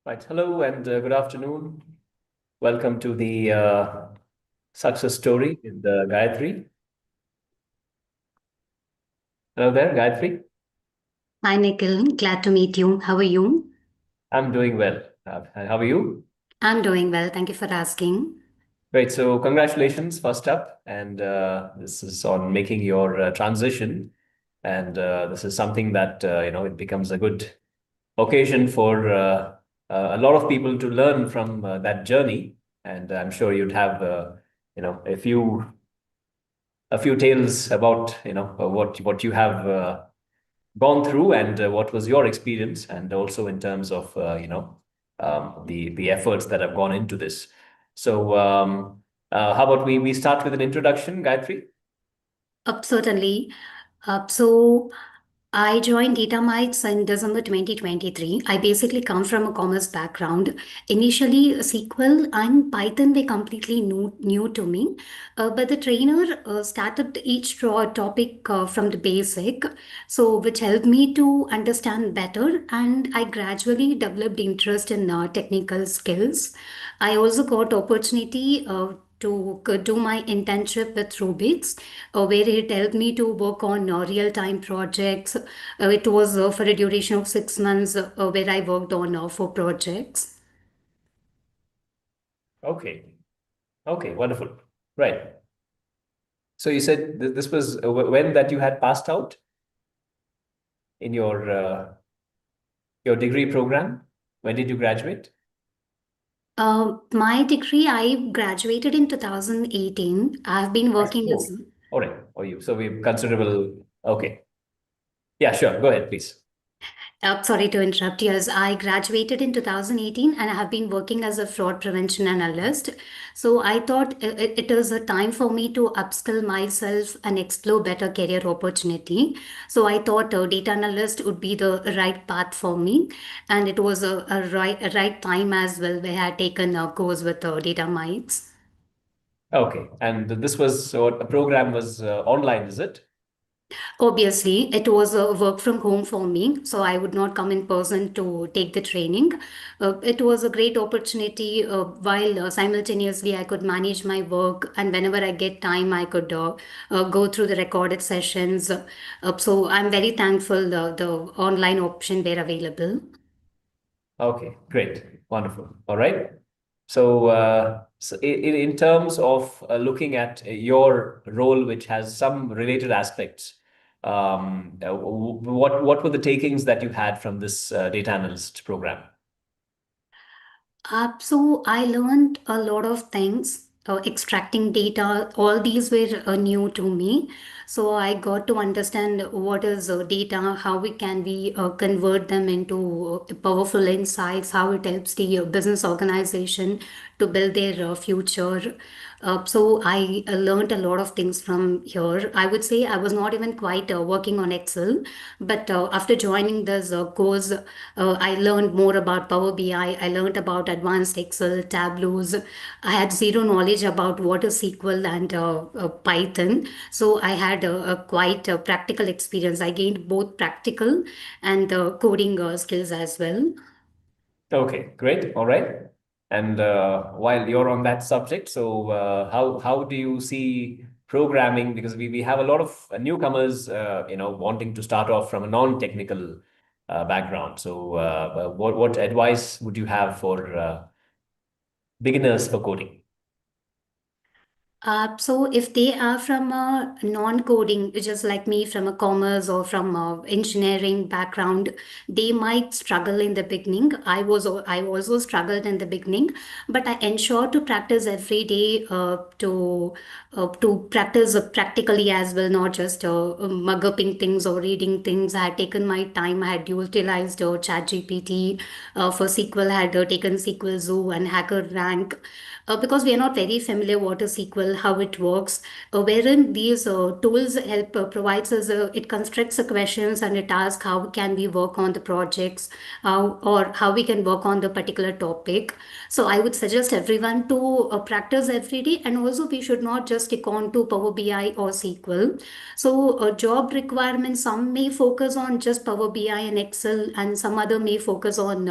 Right. Hello and good afternoon. Welcome to the success story with Gayathri. Hello there, Gayathri. Hi, Nikhil. Glad to meet you. How are you? I'm doing well. How are you? I'm doing well. Thank you for asking. Great. So, congratulations, first up. And this is on making your transition. And this is something that, it becomes a good occasion for a lot of people to learn from that journey. And I'm sure you'd have, a few tales about, what you have gone through and what was your experience, and also in terms of the efforts that have gone into this. So how about we start with an introduction, Gayatri? Certainly. So I joined DataMites in December 2023. I basically come from a commerce background. Initially, SQL and Python were completely new to me, but the trainer started each topic from the basic, so which helped me to understand better, and I gradually developed interest in technical skills. I also got opportunity to do my internship with Rubix, where it helped me to work on real-time projects. It was for a duration of 6 months, where I worked on 4 projects. Okay. Okay, wonderful. Right. So you said this was when that you had passed out in your degree program. When did you graduate? My degree, I graduated in 2018. I've been working as Oh, all right. Oh, you. So we considerable. Okay. Yeah, sure. Go ahead, please. Sorry to interrupt. Yes, I graduated in 2018 and I have been working as a fraud prevention analyst. So I thought it is a time for me to upskill myself and explore better career opportunity. So I thought data analyst would be the right path for me. And it was a right time as well where I had taken a course with data mites. Okay. And this was so a program was online, is it? Obviously, it was a work from home for me, so I would not come in person to take the training. It was a great opportunity while simultaneously I could manage my work, and whenever I get time, I could go through the recorded sessions. So I'm very thankful the online option were available. Okay, great. Wonderful. All right. So in terms of looking at your role, which has some related aspects, what were the takings that you had from this data analyst program? So I learned a lot of things. Extracting data, all these were new to me. So I got to understand what is data, how we can we convert them into powerful insights, how it helps the business organization to build their future. So I learned a lot of things from here. I would say I was not even quite working on Excel, but after joining this course, I learned more about Power BI. I learned about advanced Excel, Tableaus. I had zero knowledge about what is SQL and Python. So I had a quite practical experience. I gained both practical and coding skills as well. Okay, great. All right. And while you're on that subject, so how do you see programming? Because we have a lot of newcomers, wanting to start off from a non-technical background. So what advice would you have for beginners for coding? So if they are from a non-coding, just like me, from a commerce or from a engineering background, they might struggle in the beginning. I also struggled in the beginning, but I ensure to practice every day to practice practically as well, not just mug upping things or reading things. I had taken my time. I had utilized ChatGPT for SQL. I had taken SQL Zoo and Hacker Rank because we are not very familiar what is SQL cycle, how it works, wherein these tools help provides us it constructs the questions and it asks how can we work on the projects, or how we can work on the particular topic. So I would suggest everyone to practice every day, and also we should not just stick on to Power BI or SQL. So job requirements, some may focus on just Power BI and Excel, and some other may focus on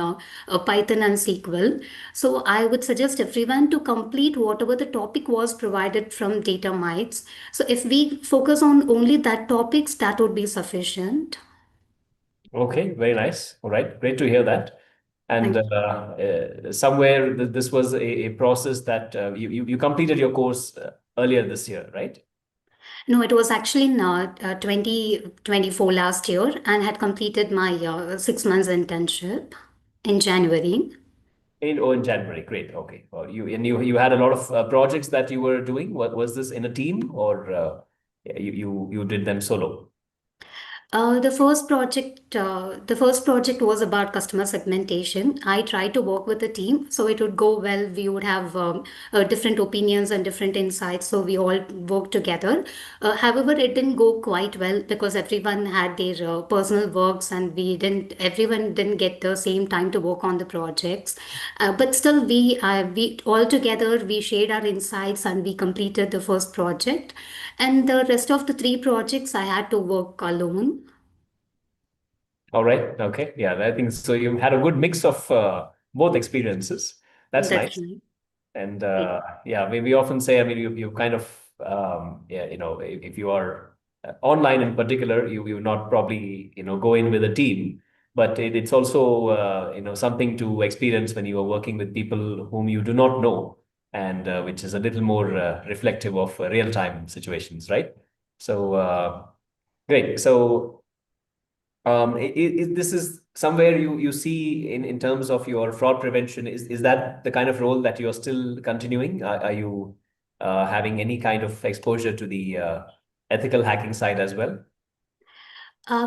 Python and SQL. So I would suggest everyone to complete whatever the topic was provided from DataMites. So if we focus on only that topics, that would be sufficient. Okay, very nice. All right, great to hear that. And Thank you. somewhere this was a process that you completed your course earlier this year, right? No, it was actually in 2024 last year, and had completed my 6 months internship in January. In January. Great. Okay. You had a lot of projects that you were doing. What was this in a team, or you did them solo? The first project was about customer segmentation. I tried to work with the team, so it would go well. We would have different opinions and different insights, so we all worked together. However, it didn't go quite well because everyone had their personal works, and everyone didn't get the same time to work on the projects. But still, we all together we shared our insights and we completed the first project. And the rest of the three projects I had to work alone. All right. Okay. Yeah, I think so. You had a good mix of both experiences. That's That's nice. right. And Right. yeah, we often say, I mean, you kind of, yeah, if you are online in particular, you not probably, go in with a team, but it's also, something to experience when you are working with people whom you do not know, and which is a little more reflective of real-time situations, right? So, great. So, this is somewhere you see in terms of your fraud prevention. Is that the kind of role that you're still continuing? Are you having any kind of exposure to the ethical hacking side as well?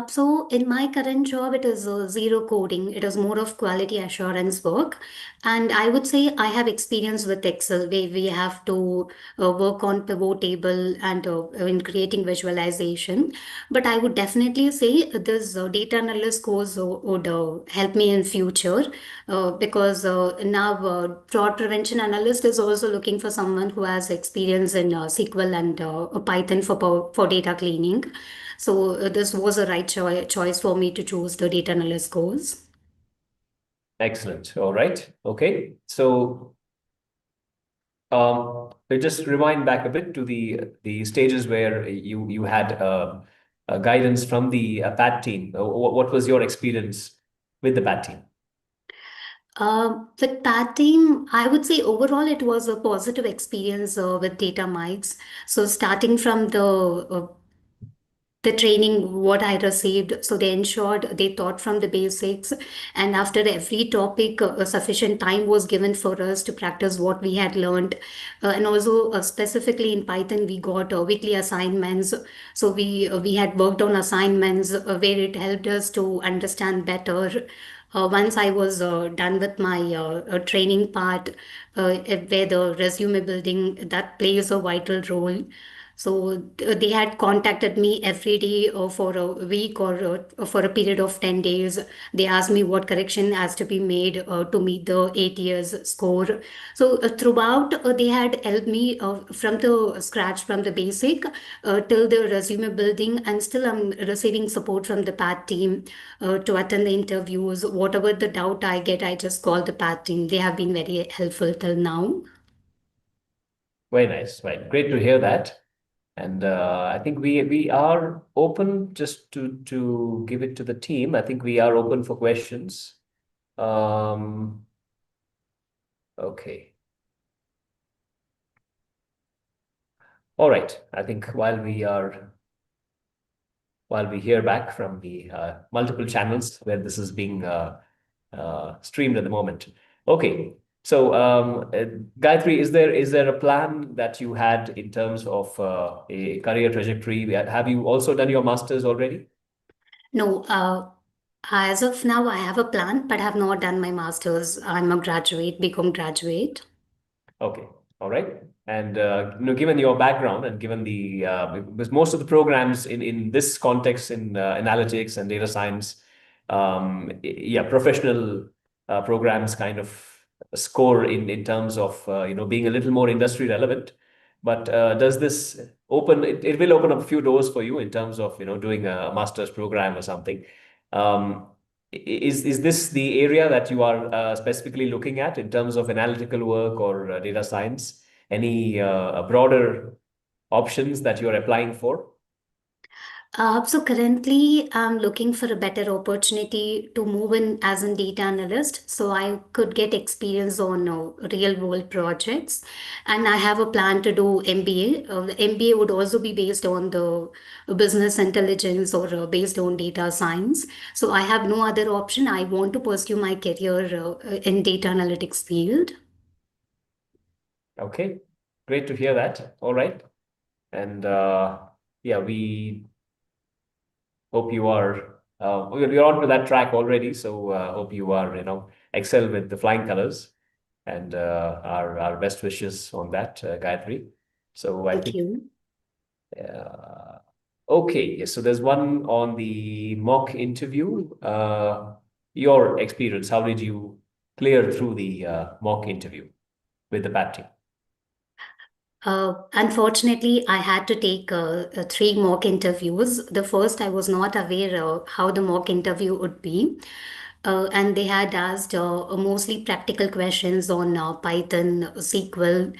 So in my current job, it is zero coding. It is more of quality assurance work, and I would say I have experience with Excel, where we have to work on pivot table and in creating visualization. But I would definitely say this data analyst course would help me in future, because now fraud prevention analyst is also looking for someone who has experience in SQL and Python for data cleaning. So this was a right choice for me to choose the data analyst course. Excellent. All right. Okay. So we just rewind back a bit to the stages where you had guidance from the PAT team. What was your experience with the PAT team? With that team, I would say overall it was a positive experience with DataMites. So starting from the training what I received, so they ensured they taught from the basics, and after every topic sufficient time was given for us to practice what we had learned. And also specifically in Python we got weekly assignments, so we had worked on assignments where it helped us to understand better. Once I was done with my training part, where the resume building that plays a vital role, so they had contacted me every day for a week or for a period of 10 days. They asked me what correction has to be made to meet the 8 years score. So throughout, they had helped me from the scratch, from the basic till the resume building, and still I'm receiving support from the PAT team to attend the interviews. Whatever the doubt I get, I just call the PAT team. They have been very helpful till now. Very nice. Right. Great to hear that. And I think we are open just to give it to the team. I think we are open for questions. Um, okay. All right. I think while we hear back from the multiple channels where this is being streamed at the moment. Okay. So, Gayatri, is there a plan that you had in terms of a career trajectory? Have you also done your master's already? No, as of now, I have a plan, but I have not done my master's. I'm a graduate, become graduate. Okay. All right. And given your background and given the because most of the programs in this context in analytics and data science, yeah, professional programs kind of score in terms of being a little more industry relevant. But does this open? It will open up a few doors for you in terms of doing a master's program or something. Um, is this the area that you are specifically looking at in terms of analytical work or data science? Any broader options that you're applying for? So currently, I'm looking for a better opportunity to move in as a data analyst, so I could get experience on real world projects. And I have a plan to do MBA. The MBA would also be based on the business intelligence or based on data science. So I have no other option. I want to pursue my career in data analytics field. Okay, great to hear that. All right. And yeah, we hope you are you're on to that track already. So hope you are excel with the flying colors, and our best wishes on that, Gayatri. So I Thank think you. okay. Yes, so there's one on the mock interview. Your experience, how did you clear through the mock interview with the PAT team? Unfortunately, I had to take three mock interviews. The first, I was not aware how the mock interview would be. And they had asked mostly practical questions on Python, SQL,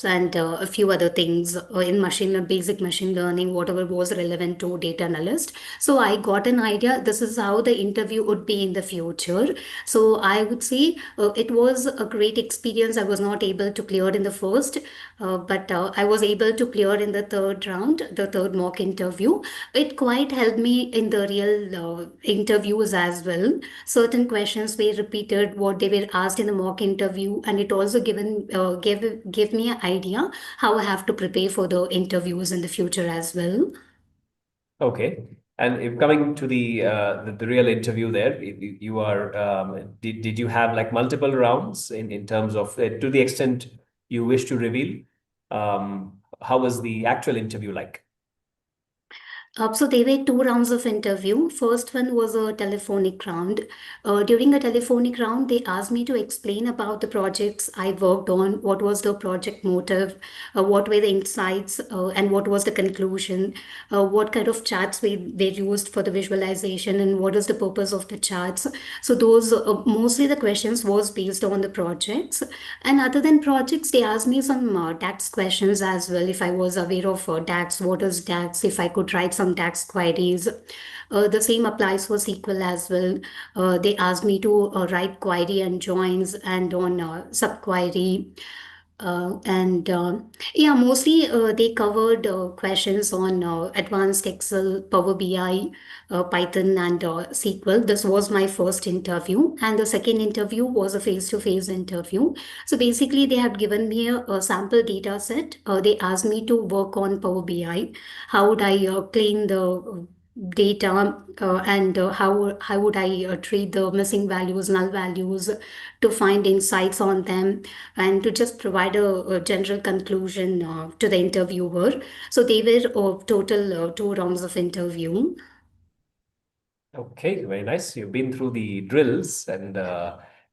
and a few other things in basic machine learning, whatever was relevant to data analyst. So I got an idea. This is how the interview would be in the future. So I would say it was a great experience. I was not able to clear in the first, but I was able to clear in the third round, the third mock interview. It quite helped me in the real interviews as well. Certain questions were repeated what they were asked in the mock interview, and it also gave me an idea how I have to prepare for the interviews in the future as well. Okay. And if coming to the real interview there, you are did you have like multiple rounds in terms of to the extent you wish to reveal? How was the actual interview like? So there were two rounds of interview. First one was a telephonic round. During a telephonic round, they asked me to explain about the projects I worked on, what was the project motive, what were the insights, and what was the conclusion, what kind of charts were used for the visualization, and what is the purpose of the charts. So those mostly the questions was based on the projects. And other than projects, they asked me some DAX questions as well. If I was aware of DAX, what is DAX, if I could write some DAX queries. The same applies for SQL as well. They asked me to write query and joins and on subquery. And yeah, mostly they covered questions on advanced Excel, Power BI, Python, and SQL. This was my first interview, and the second interview was a face-to-face interview. So basically, they had given me a sample data set. They asked me to work on Power BI. How would I clean the data and how would I treat the missing values, null values, to find insights on them and to just provide a general conclusion to the interviewer. So they were total two rounds of interview. Okay, very nice. You've been through the drills, and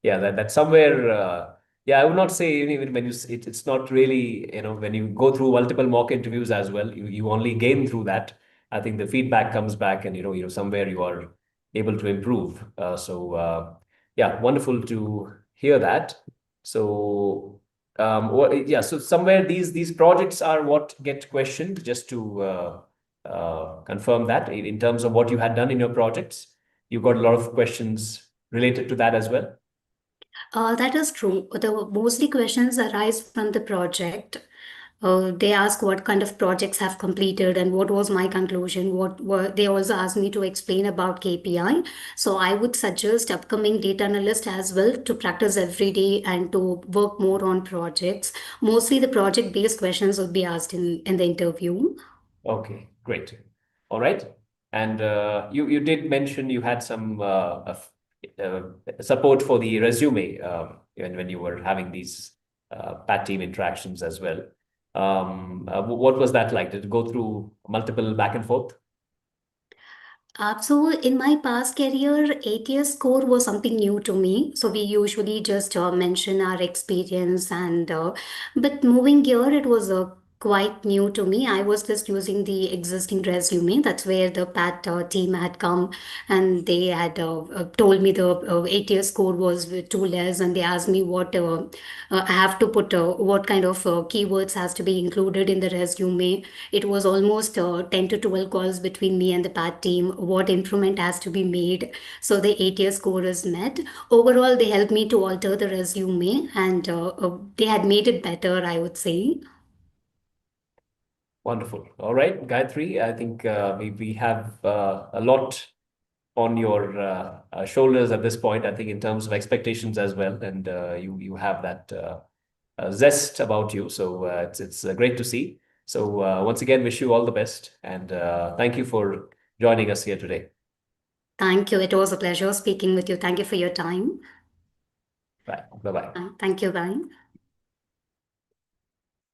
yeah, that somewhere, yeah, I would not say even when it's not really, when you go through multiple mock interviews as well, you only gain through that. I think the feedback comes back, and somewhere you are able to improve. So yeah, wonderful to hear that. So yeah, so somewhere these projects are what get questioned, just to confirm that in terms of what you had done in your projects. You got a lot of questions related to that as well. That is true. The mostly questions arise from the project. They ask what kind of projects have completed and what was my conclusion. What were they also asked me to explain about KPI. So I would suggest upcoming data analyst as well to practice every day and to work more on projects. Mostly the project based questions would be asked in the interview. Okay, great. All right. And you did mention you had some uh, support for the resume when you were having these PAT team interactions as well. What was that like? Did it go through multiple back and forth? So in my past career, ATS score was something new to me. So we usually just mention our experience but moving here, it was quite new to me. I was just using the existing resume. That's where the PAT team had come and they had told me the ATS score was too less, and they asked me what I have to put, what kind of keywords has to be included in the resume. It was almost 10 to 12 calls between me and the PAT team, what improvement has to be made so the ATS score is met. Overall, they helped me to alter the resume and they had made it better, I would say. Wonderful. All right, Gayatri, I think we have a lot on your shoulders at this point, I think, in terms of expectations as well. And you have that zest about you. So it's great to see. So once again, wish you all the best. And thank you for joining us here today. Thank you. It was a pleasure speaking with you. Thank you for your time. Bye. Bye-bye. Thank you. Bye.